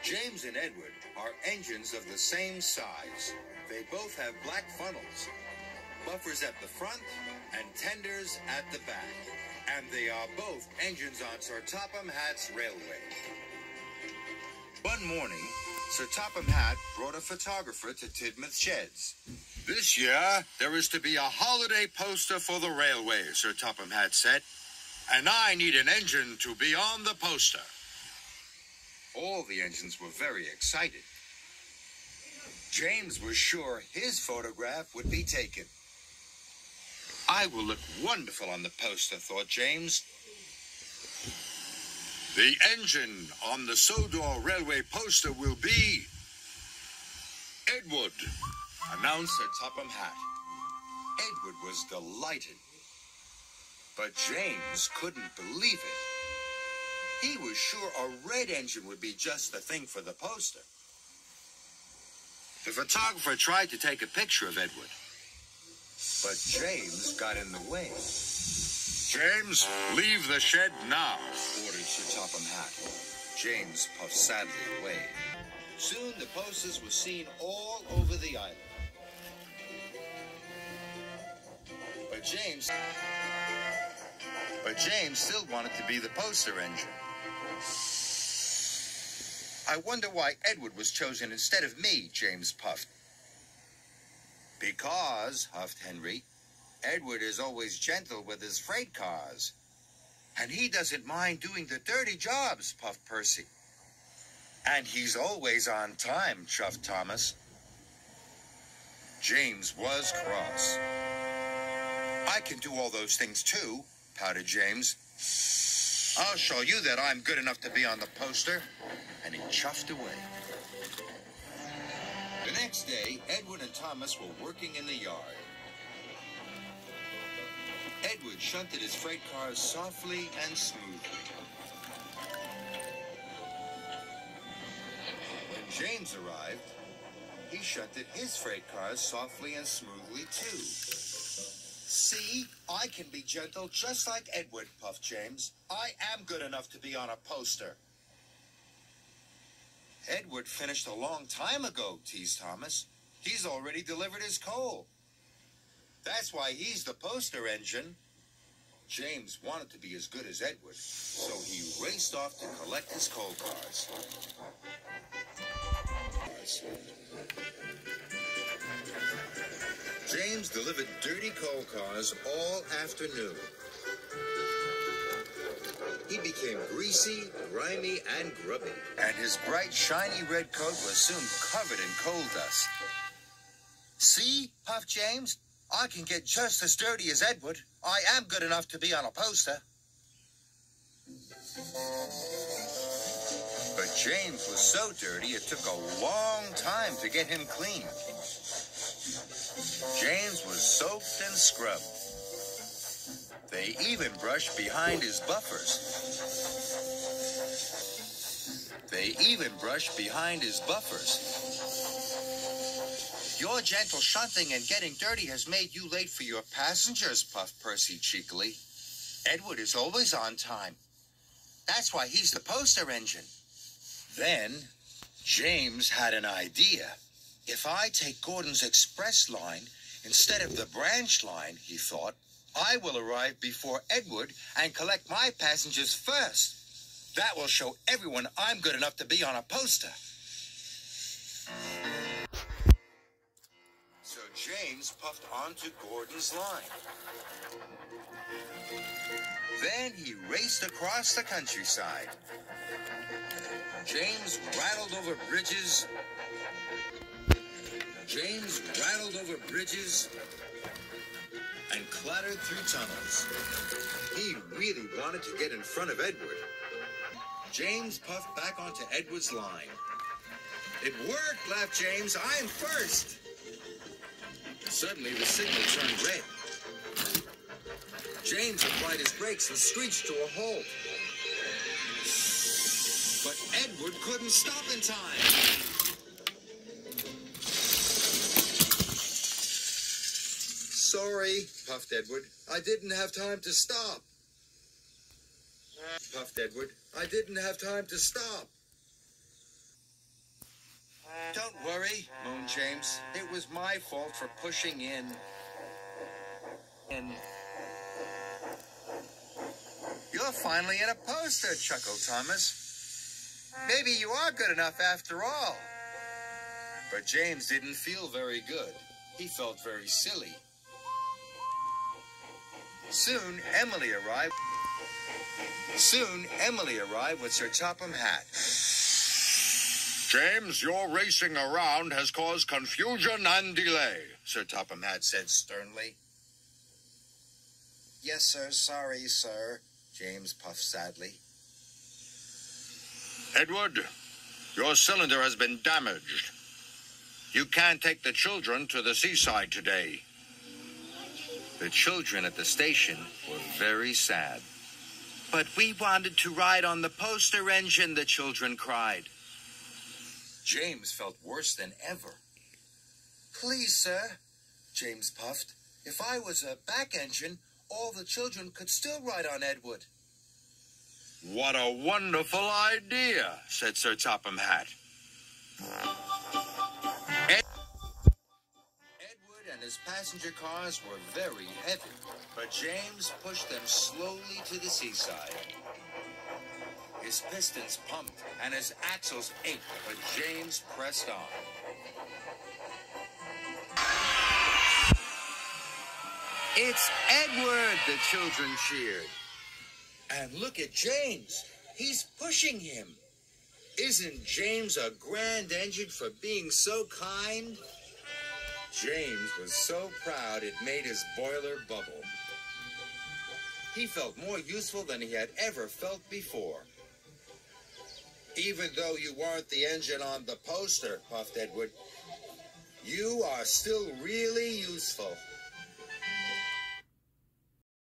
James and Edward are engines of the same size. They both have black funnels, buffers at the front, and tenders at the back. And they are both engines on Sir Topham Hatt's railway. One morning, Sir Topham Hatt brought a photographer to Tidmouth Sheds. "This year, there is to be a holiday poster for the railway," Sir Topham Hatt said. "And I need an engine to be on the poster." All the engines were very excited. James was sure his photograph would be taken. "I will look wonderful on the poster," thought James. "The engine on the Sodor Railway poster will be Edward," announced Sir Topham Hatt. Edward was delighted. But James couldn't believe it. He was sure a red engine would be just the thing for the poster. The photographer tried to take a picture of Edward, but James got in the way. "James, leave the shed now," ordered Sir Topham Hatt. James puffed sadly away. Soon the posters were seen all over the island. But James still wanted to be the poster engine. "I wonder why Edward was chosen instead of me," James puffed. "Because," huffed Henry, "Edward is always gentle with his freight cars. And he doesn't mind doing the dirty jobs," puffed Percy. "And he's always on time," chuffed Thomas. James was cross. "I can do all those things too," pouted James. "I'll show you that I'm good enough to be on the poster." And he chuffed away. The next day, Edward and Thomas were working in the yard. Edward shunted his freight cars softly and smoothly. When James arrived, he shunted his freight cars softly and smoothly too. "See, I can be gentle just like Edward," puffed James. "I am good enough to be on a poster." "Edward finished a long time ago," teased Thomas. "He's already delivered his coal. That's why he's the poster engine." James wanted to be as good as Edward, so he raced off to collect his coal cars. James delivered dirty coal cars all afternoon. He became greasy, grimy, and grubby, and his bright, shiny red coat was soon covered in coal dust. "See," puffed James, "I can get just as dirty as Edward. I am good enough to be on a poster." But James was so dirty it took a long time to get him clean. James was soaked and scrubbed. They even brushed behind his buffers. "Your gentle shunting and getting dirty has made you late for your passengers," puffed Percy cheekily. "Edward is always on time. That's why he's the poster engine." Then James had an idea. "If I take Gordon's express line instead of the branch line," he thought, "I will arrive before Edward and collect my passengers first. That will show everyone I'm good enough to be on a poster." So James puffed onto Gordon's line. Then he raced across the countryside. James rattled over bridges and clattered through tunnels. He really wanted to get in front of Edward. James puffed back onto Edward's line. "It worked," laughed James. "I'm first." Suddenly, the signal turned red. James applied his brakes and screeched to a halt. But Edward couldn't stop in time. "Sorry," puffed Edward. "I didn't have time to stop." Puffed Edward. "I didn't have time to stop." Don't worry, moaned James. It was my fault for pushing in. You're finally in a poster, chuckled Thomas. Maybe you are good enough after all. But James didn't feel very good. He felt very silly. Soon, Emily arrived with Sir Topham Hatt. James, your racing around has caused confusion and delay, Sir Topham Hatt said sternly. Yes, sir. Sorry, sir, James puffed sadly. Edward, your cylinder has been damaged. You can't take the children to the seaside today. The children at the station were very sad. But we wanted to ride on the poster engine, the children cried. James felt worse than ever. Please, sir, James puffed. If I was a back engine, all the children could still ride on Edward. What a wonderful idea, said Sir Topham Hatt. Edward and his passenger cars were very heavy, but James pushed them slowly to the seaside. His pistons pumped and his axles ached, but James pressed on. It's Edward, the children cheered. And look at James. He's pushing him. Isn't James a grand engine for being so kind? James was so proud it made his boiler bubble. He felt more useful than he had ever felt before. Even though you weren't the engine on the poster, puffed Edward, you are still really useful.